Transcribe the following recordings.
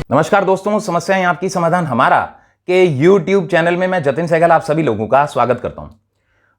नमस्कार दोस्तों, समस्याएं आपकी समाधान हमारा के YouTube चैनल में मैं जतिन सहगल आप सभी लोगों का स्वागत करता हूं।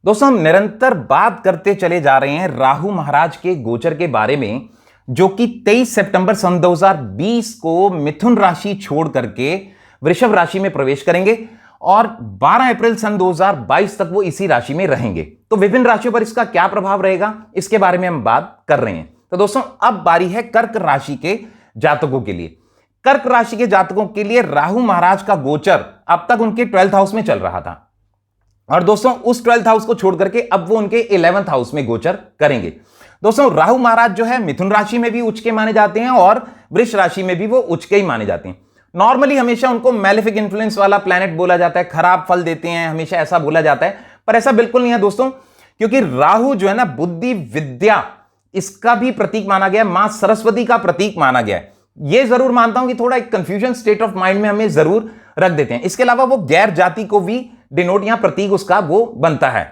दोस्तों, हम निरंतर बात करते चले जा रहे हैं राहु महाराज के गोचर के बारे में, जो कि 23 सितंबर सन 2020 को मिथुन राशि छोड़ करके वृषभ राशि में प्रवेश करेंगे और 12 अप्रैल सन 2022 तक वो इसी राशि में रहेंगे। तो विभिन्न राशियों पर इसका क्या प्रभाव रहेगा, इसके बारे में हम बात कर रहे हैं। तो दोस्तों, अब बारी है कर्क राशि के जातकों के लिए। कर्क राशि के जातकों के लिए राहु महाराज का गोचर अब तक उनके 12th हाउस में चल रहा था और दोस्तों उस 12th हाउस को छोड़ करके अब वो उनके 11th हाउस में गोचर करेंगे। दोस्तों, राहु महाराज जो है मिथुन राशि में भी उच्च के माने जाते हैं और वृष राशि में भी वो उच्च के ही माने जाते हैं। नॉर्मली हमेशा उनको मैलेफिक इन्फ्लुएंस वाला प्लैनेट बोला जाता है, खराब फल देते हैं, हमेशा ऐसा बोला जाता है, पर ऐसा बिल्कुल नहीं है दोस्तों, क्योंकि राहु जो है ना बुद्धि विद्या इसका भी प्रतीक माना गया है, मां सरस्वती का प्रतीक माना गया है। ये जरूर मानता हूं कि थोड़ा एक कंफ्यूजन स्टेट ऑफ माइंड में हमें जरूर रख देते हैं। इसके अलावा वो गैर जाति को भी डिनोट यहां प्रतीक उसका वो बनता है।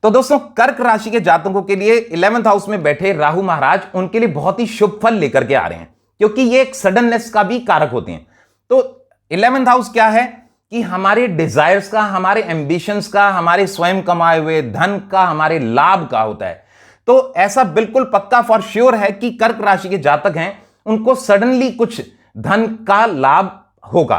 तो दोस्तों, कर्क राशि के जातकों के लिए 11th हाउस में बैठे राहु महाराज उनके लिए बहुत ही शुभ फल लेकर के आ रहे हैं, क्योंकि ये एक सडननेस का भी कारक होते हैं। तो 11th हाउस क्या है कि हमारे डिजायर्स का, हमारे एंबिशंस का, हमारे स्वयं कमाए हुए धन का, हमारे लाभ का होता है। तो ऐसा बिल्कुल पक्का फॉर श्योर है कि कर्क राशि के जातक हैं उनको सडनली कुछ धन का लाभ होगा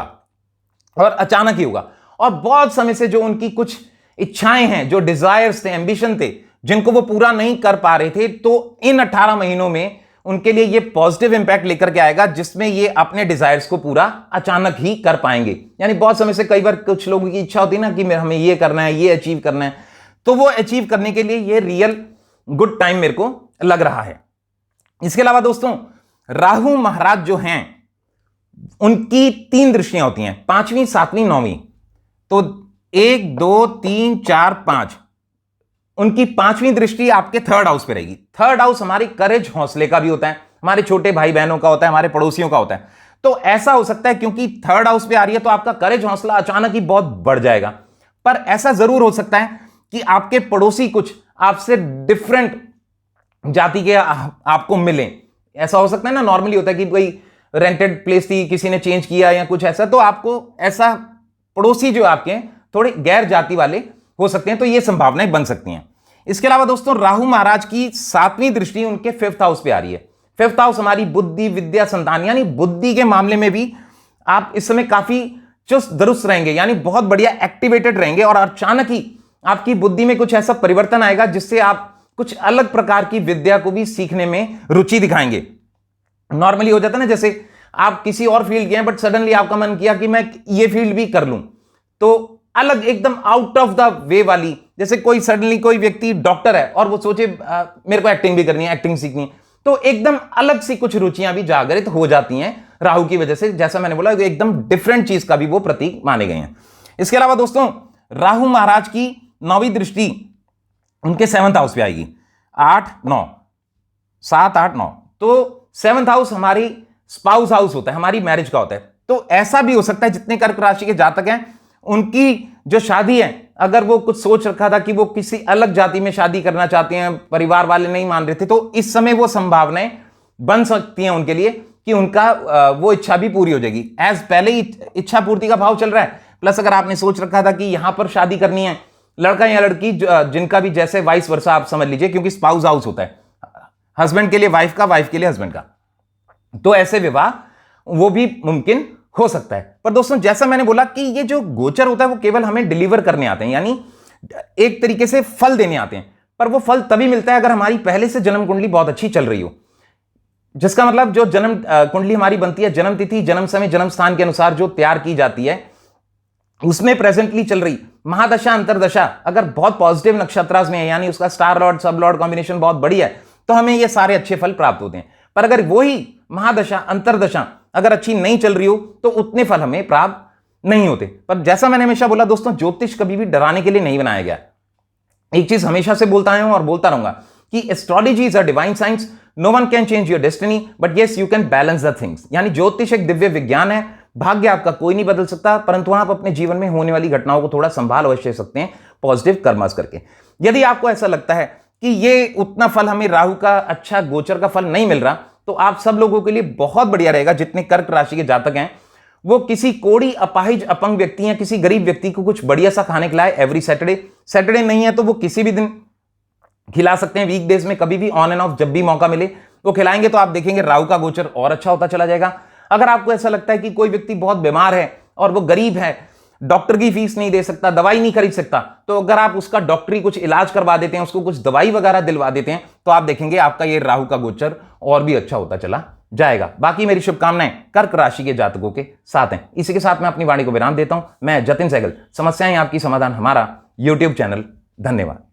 और अचानक ही होगा। और बहुत समय से जो उनकी कुछ इच्छाएं हैं, जो डिजायर्स थे, एंबिशन थे, जिनको वो पूरा नहीं कर पा रहे थे, तो इन 18 महीनों में उनके लिए ये पॉजिटिव इंपैक्ट लेकर के आएगा, जिसमें ये अपने डिजायर्स को पूरा अचानक ही कर पाएंगे। यानी बहुत समय से कई बार कुछ लोगों की इच्छा होती है ना कि हमें ये करना है, ये अचीव करना है, तो वो अचीव करने के लिए ये रियल गुड टाइम मेरे को लग रहा है। इसके अलावा दोस्तों, राहु महाराज जो हैं उनकी 3 दृष्टियां होती हैं, 5वीं, 7वीं, 9वीं। तो 1, 2, 3, 4, 5, उनकी 5वीं दृष्टि आपके 3rd हाउस पे रहेगी। 3rd हाउस हमारी करेज, हौसले का भी होता है, हमारे छोटे भाई बहनों का होता है, हमारे पड़ोसियों का होता है। तो ऐसा हो सकता है क्योंकि 3rd हाउस पे आ रही है तो आपका करेज, हौसला अचानक ही बहुत बढ़ जाएगा। पर ऐसा जरूर हो सकता है कि आपके पड़ोसी कुछ आपसे डिफरेंट जाति के आपको मिले। ऐसा हो सकता है ना, नॉर्मली होता है कि कोई रेंटेड प्लेस थी, किसी ने चेंज किया या कुछ ऐसा, तो आपको ऐसा पड़ोसी जो आपके थोड़े गैर जाति वाले हो सकते हैं। तो ये संभावनाएं बन सकती हैं। इसके अलावा दोस्तों, राहु महाराज की 7वीं दृष्टि उनके 5th हाउस पे आ रही है। 5th हाउस हमारी बुद्धि, विद्या, संतान, यानी बुद्धि के मामले में भी आप इस समय काफी चुस्त दुरुस्त रहेंगे, यानी बहुत बढ़िया एक्टिवेटेड रहेंगे और अचानक ही आपकी बुद्धि में कुछ ऐसा परिवर्तन आएगा जिससे आप कुछ अलग प्रकार की विद्या को भी सीखने में रुचि दिखाएंगे। नॉर्मली हो जाता है ना, जैसे आप किसी और फील्ड के हैं बट सडनली आपका मन किया कि मैं ये फील्ड भी कर लूं, तो अलग एकदम आउट ऑफ द वे वाली, जैसे कोई सडनली कोई व्यक्ति डॉक्टर है और वो सोचे मेरे को एक्टिंग भी करनी है, एक्टिंग सीखनी है, तो एकदम अलग सी कुछ रुचियां भी जागृत हो जाती हैं राहु की वजह से। जैसा मैंने बोला, एकदम डिफरेंट चीज का भी वो प्रतीक माने गए हैं। इसके अलावा दोस्तों, राहु महाराज की 9वीं दृष्टि उनके 7th हाउस पे आएगी। 8, 9, 7, 8, 9। तो 7th हाउस हमारी स्पाउस हाउस होता है, हमारी मैरिज का होता है। तो ऐसा भी हो सकता है जितने कर्क राशि के जातक हैं उनकी जो शादी है, अगर वो कुछ सोच रखा था कि वो किसी अलग जाति में शादी करना चाहते हैं, परिवार वाले नहीं मान रहे थे, तो इस समय वो संभावनाएं बन सकती हैं उनके लिए कि उनका वो इच्छा भी पूरी हो जाएगी। एज पहले ही इच्छा पूर्ति का भाव चल रहा है, प्लस अगर आपने सोच रखा था कि यहां पर शादी करनी है, लड़का या लड़की जिनका भी जैसे वाइस वर्सा आप समझ लीजिए, क्योंकि स्पाउस हाउस होता है, हस्बैंड के लिए वाइफ का, वाइफ के लिए हस्बैंड का, तो ऐसे विवाह वो भी मुमकिन हो सकता है। पर दोस्तों, जैसा मैंने बोला कि ये जो गोचर होता है वो केवल हमें डिलीवर करने आते हैं, यानी एक तरीके से फल देने आते हैं। पर वो फल तभी मिलता है अगर हमारी पहले से जन्म कुंडली बहुत अच्छी चल रही हो, जिसका मतलब जो जन्म कुंडली हमारी बनती है, जन्म तिथि, जन्म समय, जन्म स्थान के अनुसार जो तैयार की जाती है, उसमें प्रेजेंटली चल रही महादशा, अंतरदशा अगर बहुत पॉजिटिव नक्षत्रास में है, यानी उसका स्टार लॉर्ड सब लॉर्ड कॉम्बिनेशन बहुत बढ़िया है, तो हमें ये सारे अच्छे फल प्राप्त होते हैं। पर अगर वही महादशा, अंतरदशा अगर अच्छी नहीं चल रही हो तो उतने फल हमें प्राप्त नहीं होते। पर जैसा मैंने हमेशा बोला दोस्तों, ज्योतिष कभी भी डराने के लिए नहीं बनाया गया। एक चीज हमेशा से बोलता आया हूं और बोलता रहूंगा कि astrology is a divine science, no one can change your destiny but yes you can balance the things. यानी ज्योतिष एक दिव्य विज्ञान है, भाग्य आपका कोई नहीं बदल सकता, परंतु आप अपने जीवन में होने वाली घटनाओं को थोड़ा संभाल अवश्य सकते हैं पॉजिटिव कर्मस करके। यदि आपको ऐसा लगता है कि ये उतना फल हमें राहु का अच्छा गोचर का फल नहीं मिल रहा, तो आप सब लोगों के लिए बहुत बढ़िया रहेगा। जितने कर्क राशि के जातक हैं वो किसी कोढ़ी, अपाहिज, अपंग व्यक्ति या किसी गरीब व्यक्ति को कुछ बढ़िया सा खाने खिलाए एवरी सैटरडे। सैटरडे नहीं है तो वो किसी भी दिन खिला सकते हैं, वीकडेज में कभी भी, ऑन एंड ऑफ, जब भी मौका मिले वो खिलाएंगे तो आप देखेंगे राहु का गोचर और अच्छा होता चला जाएगा। अगर आपको ऐसा लगता है कि कोई व्यक्ति बहुत बीमार है और वो गरीब है, डॉक्टर की फीस नहीं दे सकता, दवाई नहीं खरीद सकता, तो अगर आप उसका डॉक्टरी कुछ इलाज करवा देते हैं, उसको कुछ दवाई वगैरह दिलवा देते हैं, तो आप देखेंगे आपका ये राहु का गोचर और भी अच्छा होता चला जाएगा। बाकी मेरी शुभकामनाएं कर्क राशि के जातकों के साथ हैं। इसी के साथ मैं अपनी वाणी को विराम देता हूं। मैं जतिन सहगल, समस्याएं आपकी, समाधान हमारा यूट्यूब चैनल। धन्यवाद।